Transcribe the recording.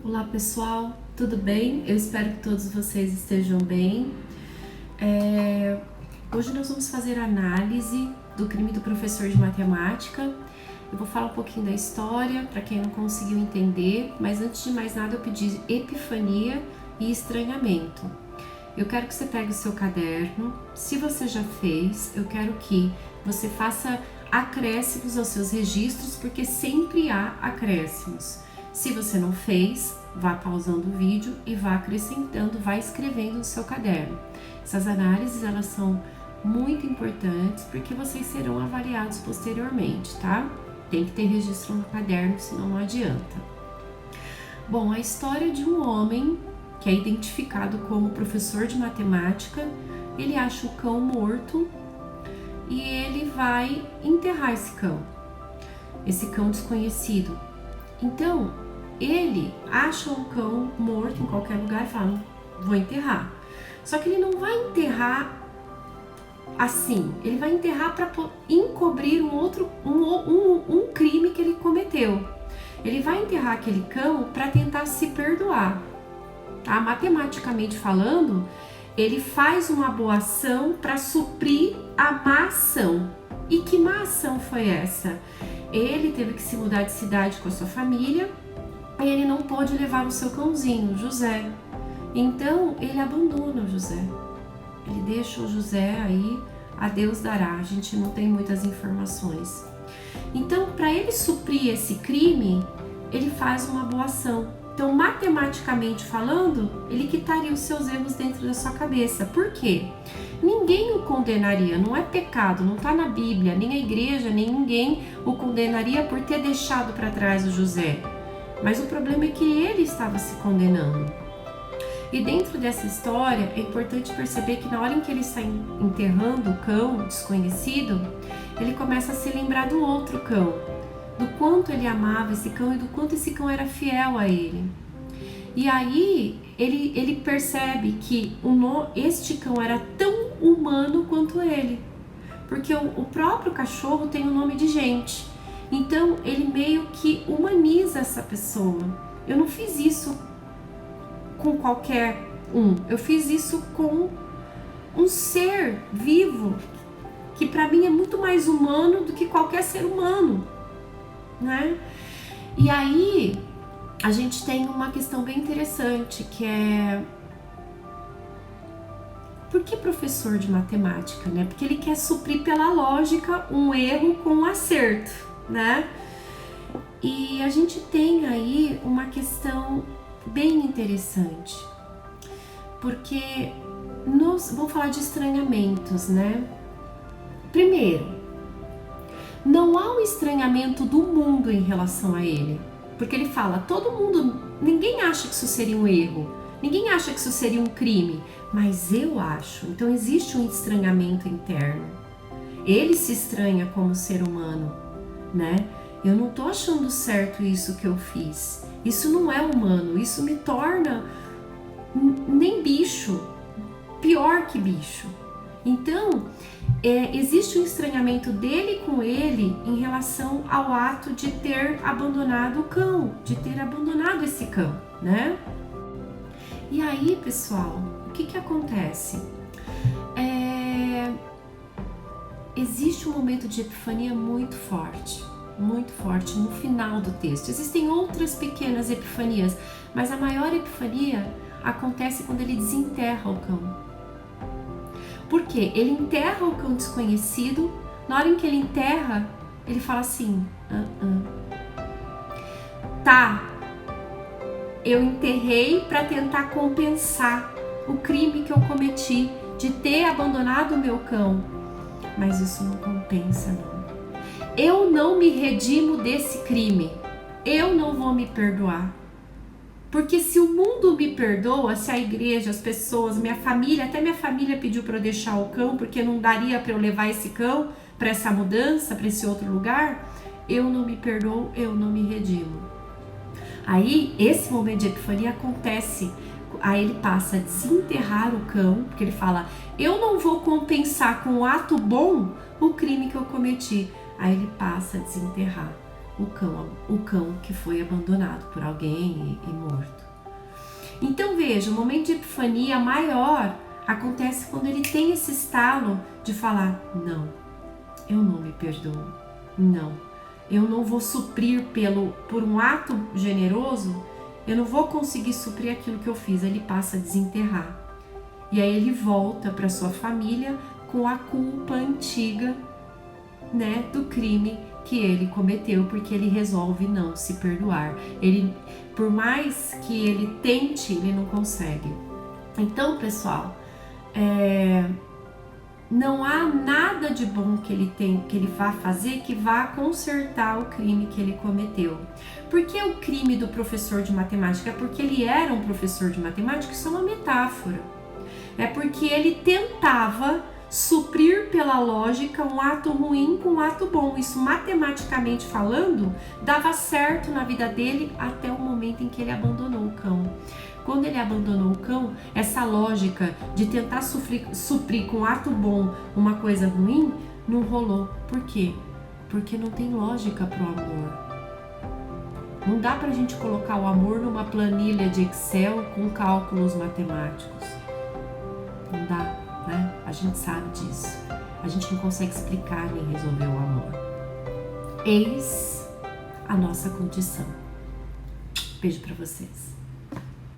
Olá pessoal, tudo bem? Eu espero que todos vocês estejam bem. Hoje nós vamos fazer a análise do crime do professor de matemática. Eu vou falar um pouquinho da história para quem não conseguiu entender, mas antes de mais nada eu pedi epifania e estranhamento. Eu quero que você pegue o seu caderno. Se você já fez, eu quero que você faça acréscimos aos seus registros, porque sempre há acréscimos. Se você não fez, vá pausando o vídeo e vá acrescentando, vá escrevendo no seu caderno. Essas análises, elas são muito importantes porque vocês serão avaliados posteriormente, tá? Tem que ter registro no caderno, senão não adianta. Bom, a história de um homem que é identificado como professor de matemática, ele acha o cão morto e ele vai enterrar esse cão desconhecido. Então, ele acha um cão morto em qualquer lugar e fala, vou enterrar. Só que ele não vai enterrar assim, ele vai enterrar para encobrir um crime que ele cometeu. Ele vai enterrar aquele cão para tentar se perdoar. Tá? Matematicamente falando, ele faz uma boa ação para suprir a má ação. E que má ação foi essa? Ele teve que se mudar de cidade com a sua família e ele não pôde levar o seu cãozinho, José. Então, ele abandona o José. Ele deixa o José aí, a Deus dará. A gente não tem muitas informações. Então, para ele suprir esse crime, ele faz uma boa ação. Então, matematicamente falando, ele quitaria os seus erros dentro da sua cabeça. Por quê? Ninguém o condenaria, não é pecado, não está na Bíblia, nem a igreja, nem ninguém o condenaria por ter deixado para trás o José. Mas o problema é que ele estava se condenando. E dentro dessa história, é importante perceber que na hora em que ele está enterrando o cão desconhecido, ele começa a se lembrar do outro cão, do quanto ele amava esse cão e do quanto esse cão era fiel a ele. E aí ele percebe que este cão era tão humano quanto ele, porque o próprio cachorro tem o nome de gente. Então ele meio que humaniza essa pessoa. Eu não fiz isso com qualquer um, eu fiz isso com um ser vivo que para mim é muito mais humano do que qualquer ser humano, né? E aí a gente tem uma questão bem interessante, que é por que professor de matemática, né? Porque ele quer suprir pela lógica um erro com um acerto, né? E a gente tem aí uma questão bem interessante, porque vamos falar de estranhamentos, né? Primeiro, não há um estranhamento do mundo em relação a ele, porque ele fala, ninguém acha que isso seria um erro, ninguém acha que isso seria um crime, mas eu acho. Então existe um estranhamento interno. Ele se estranha como ser humano, né? Eu não tô achando certo isso que eu fiz. Isso não é humano, isso me torna nem bicho, pior que bicho. Então, existe um estranhamento dele com ele em relação ao ato de ter abandonado o cão, de ter abandonado esse cão, né? E aí, pessoal, o que acontece? Existe um momento de epifania muito forte no final do texto. Existem outras pequenas epifanias, mas a maior epifania acontece quando ele desenterra o cão. Por quê? Ele enterra o cão desconhecido. Na hora em que ele enterra, ele fala assim, tá, eu enterrei para tentar compensar o crime que eu cometi de ter abandonado o meu cão, mas isso não compensa, não. Eu não me redimo desse crime, eu não vou me perdoar. Porque se o mundo me perdoa, se a igreja, as pessoas, até minha família pediu para eu deixar o cão, porque não daria para eu levar esse cão para essa mudança, para esse outro lugar, eu não me perdoo, eu não me redimo. Aí, esse momento de epifania acontece, aí ele passa a desenterrar o cão, porque ele fala, eu não vou compensar com um ato bom o crime que eu cometi. Aí ele passa a desenterrar. o cão que foi abandonado por alguém e morto. Então veja, o momento de epifania maior acontece quando ele tem esse estalo de falar: não, eu não me perdoo, não, eu não vou suprir por um ato generoso, eu não vou conseguir suprir aquilo que eu fiz. Ele passa a desenterrar. E aí ele volta para sua família com a culpa antiga, né, do crime que ele cometeu, porque ele resolve não se perdoar. Ele, por mais que ele tente, ele não consegue. Então, pessoal, não há nada de bom que ele vá fazer que vá consertar o crime que ele cometeu. Por que o crime do professor de matemática? É porque ele era um professor de matemática, isso é uma metáfora. É porque ele tentava suprir pela lógica um ato ruim com um ato bom. Isso, matematicamente falando, dava certo na vida dele até o momento em que ele abandonou o cão. Quando ele abandonou o cão, essa lógica de tentar suprir com um ato bom uma coisa ruim não rolou. Por quê? Porque não tem lógica pro amor. Não dá pra gente colocar o amor numa planilha de Excel com cálculos matemáticos. Não dá, né? A gente sabe disso. A gente não consegue explicar nem resolver o amor. Eis a nossa condição. Beijo pra vocês.